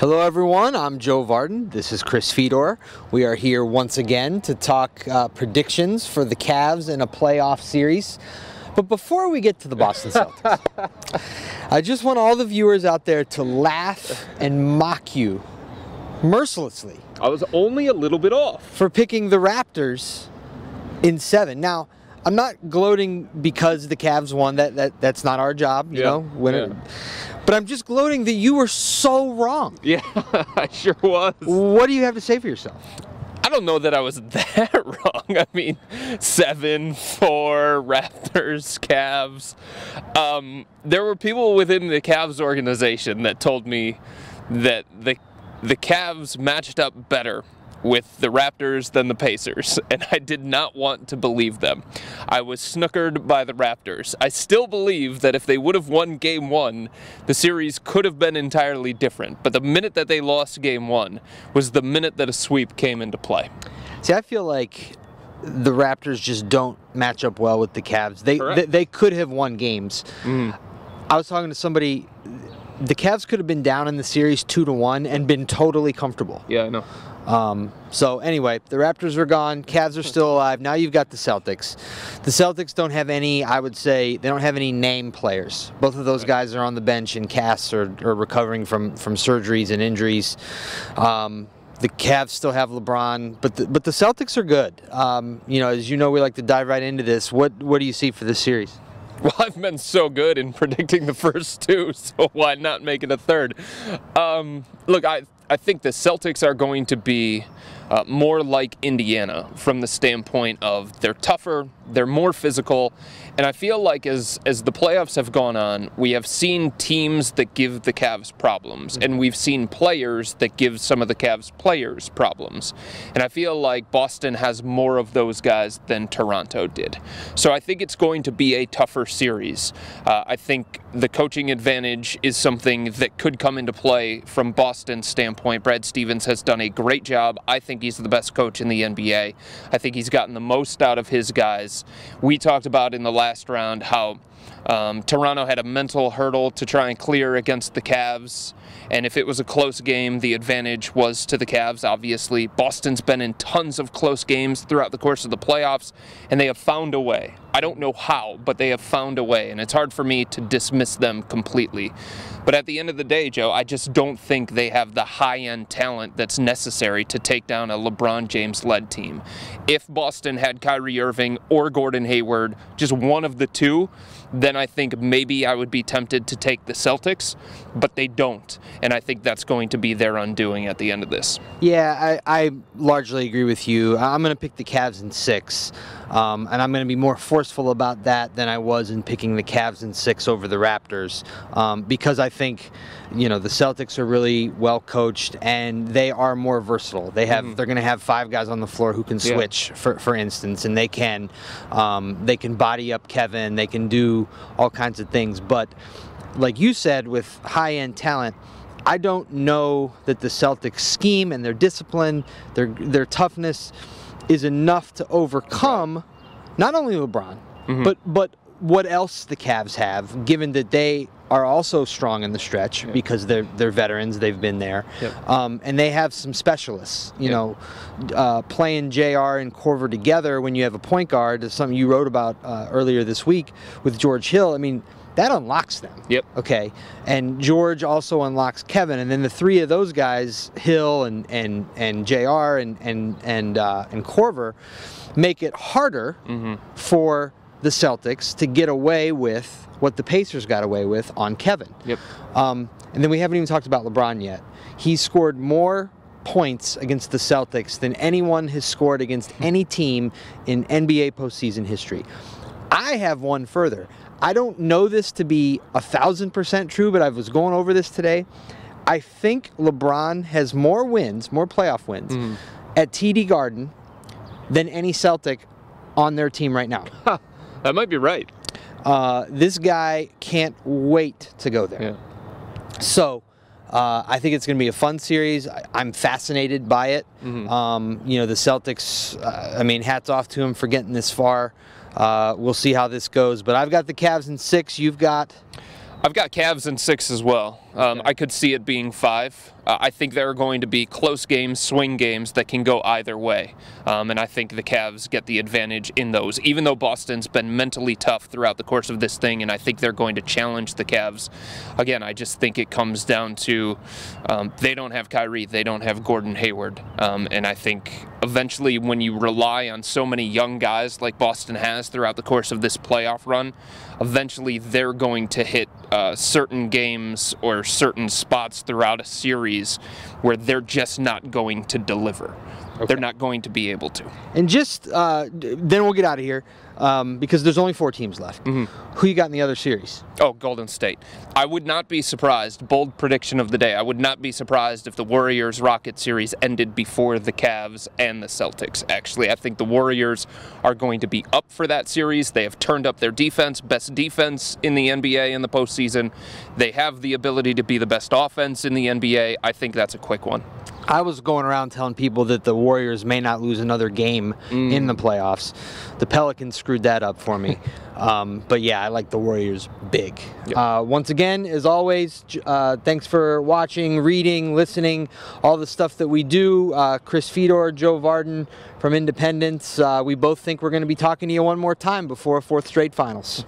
Hello everyone, I'm Joe Vardon. This is Chris Fedor. We are here once again to talk predictions for the Cavs in a playoff series. But before we get to the Boston Celtics, I just want all the viewers out there to laugh and mock you mercilessly. I was only a little bit off. For picking the Raptors in 7. Now, I'm not gloating because the Cavs won. That's not our job, you know. Winner. Yeah. But I'm just gloating that you were so wrong. Yeah, I sure was. What do you have to say for yourself? I don't know that I was that wrong. I mean, 7-4, Raptors, Cavs. There were people within the Cavs organization that told me that the Cavs matched up better with the Raptors than the Pacers, and I did not want to believe them. I was snookered by the Raptors. I still believe that if they would have won Game 1, the series could have been entirely different, but the minute that they lost Game 1 was the minute that a sweep came into play. See, I feel like the Raptors just don't match up well with the Cavs. They could have won games. I was talking to somebody. The Cavs could have been down in the series 2-1 and been totally comfortable. Yeah, I know. So anyway, the Raptors are gone. Cavs are still alive. Now you've got the Celtics. The Celtics don't have any, I would say, they don't have any name players. Both of those guys are on the bench and casts are recovering from surgeries and injuries. The Cavs still have LeBron, but the Celtics are good. You know, as you know, we like to dive right into this. What do you see for this series? Well, I've been so good in predicting the first two, so why not make it a third? Look, I think the Celtics are going to be more like Indiana from the standpoint of they're tougher, they're more physical, and I feel like as the playoffs have gone on, we have seen teams that give the Cavs problems, and we've seen players that give some of the Cavs players problems. And I feel like Boston has more of those guys than Toronto did. So I think it's going to be a tougher series. I think the coaching advantage is something that could come into play from Boston's standpoint. Brad Stevens has done a great job. I think he's the best coach in the NBA. I think he's gotten the most out of his guys. We talked about in the last round how Toronto had a mental hurdle to try and clear against the Cavs, and if it was a close game, the advantage was to the Cavs, obviously. Boston's been in tons of close games throughout the course of the playoffs, and they have found a way. I don't know how, but they have found a way, and it's hard for me to dismiss them completely. But at the end of the day, Joe, I just don't think they have the high-end talent that's necessary to take down a LeBron James-led team. If Boston had Kyrie Irving or Gordon Hayward, just one of the two, then I think maybe I would be tempted to take the Celtics, but they don't, and I think that's going to be their undoing at the end of this. Yeah, I largely agree with you. I'm going to pick the Cavs in 6, and I'm going to be more forceful about that than I was in picking the Cavs in 6 over the Raptors, because I think, you know, the Celtics are really well coached and they are more versatile. They're going to have 5 guys on the floor who can switch, for instance, and they can body up Kevin. They can do all kinds of things. But like you said, with high-end talent, I don't know that the Celtics scheme and their discipline, their toughness is enough to overcome not only LeBron, but what else the Cavs have, given that they are also strong in the stretch because they're veterans, they've been there, and they have some specialists. You know, playing JR and Korver together when you have a point guard is something you wrote about earlier this week with George Hill. I mean, that unlocks them. Okay, and George also unlocks Kevin, and then the 3 of those guys, Hill and JR and Korver, make it harder for the Celtics to get away with what the Pacers got away with on Kevin. And then we haven't even talked about LeBron yet. He scored more points against the Celtics than anyone has scored against any team in NBA postseason history. I have one further. I don't know this to be 1,000% true, but I was going over this today. I think LeBron has more wins, more playoff wins, at TD Garden than any Celtic on their team right now. That might be right. This guy can't wait to go there. So I think it's going to be a fun series. I'm fascinated by it. You know, the Celtics, I mean, hats off to him for getting this far. We'll see how this goes. But I've got the Cavs in 6. You've got? I've got Cavs in 6 as well. I could see it being 5. I think there are going to be close games, swing games that can go either way. And I think the Cavs get the advantage in those, even though Boston's been mentally tough throughout the course of this thing, and I think they're going to challenge the Cavs. Again, I just think it comes down to they don't have Kyrie, they don't have Gordon Hayward. And I think eventually when you rely on so many young guys like Boston has throughout the course of this playoff run, eventually they're going to hit certain games or certain spots throughout a series where they're just not going to deliver. Okay. They're not going to be able to. And just, then we'll get out of here because there's only 4 teams left. Mm-hmm. Who you got in the other series? Oh, Golden State. I would not be surprised, bold prediction of the day, I would not be surprised if the Warriors-Rockets series ended before the Cavs and the Celtics, actually. I think the Warriors are going to be up for that series. They have turned up their defense, best defense in the NBA in the postseason. They have the ability to be the best offense in the NBA. I think that's a quick one. I was going around telling people that the Warriors may not lose another game in the playoffs. The Pelicans screwed that up for me. But yeah, I like the Warriors big. Yep. Once again, as always, thanks for watching, reading, listening, all the stuff that we do. Chris Fedor, Joe Vardon from Independence. We both think we're going to be talking to you one more time before a 4th straight finals.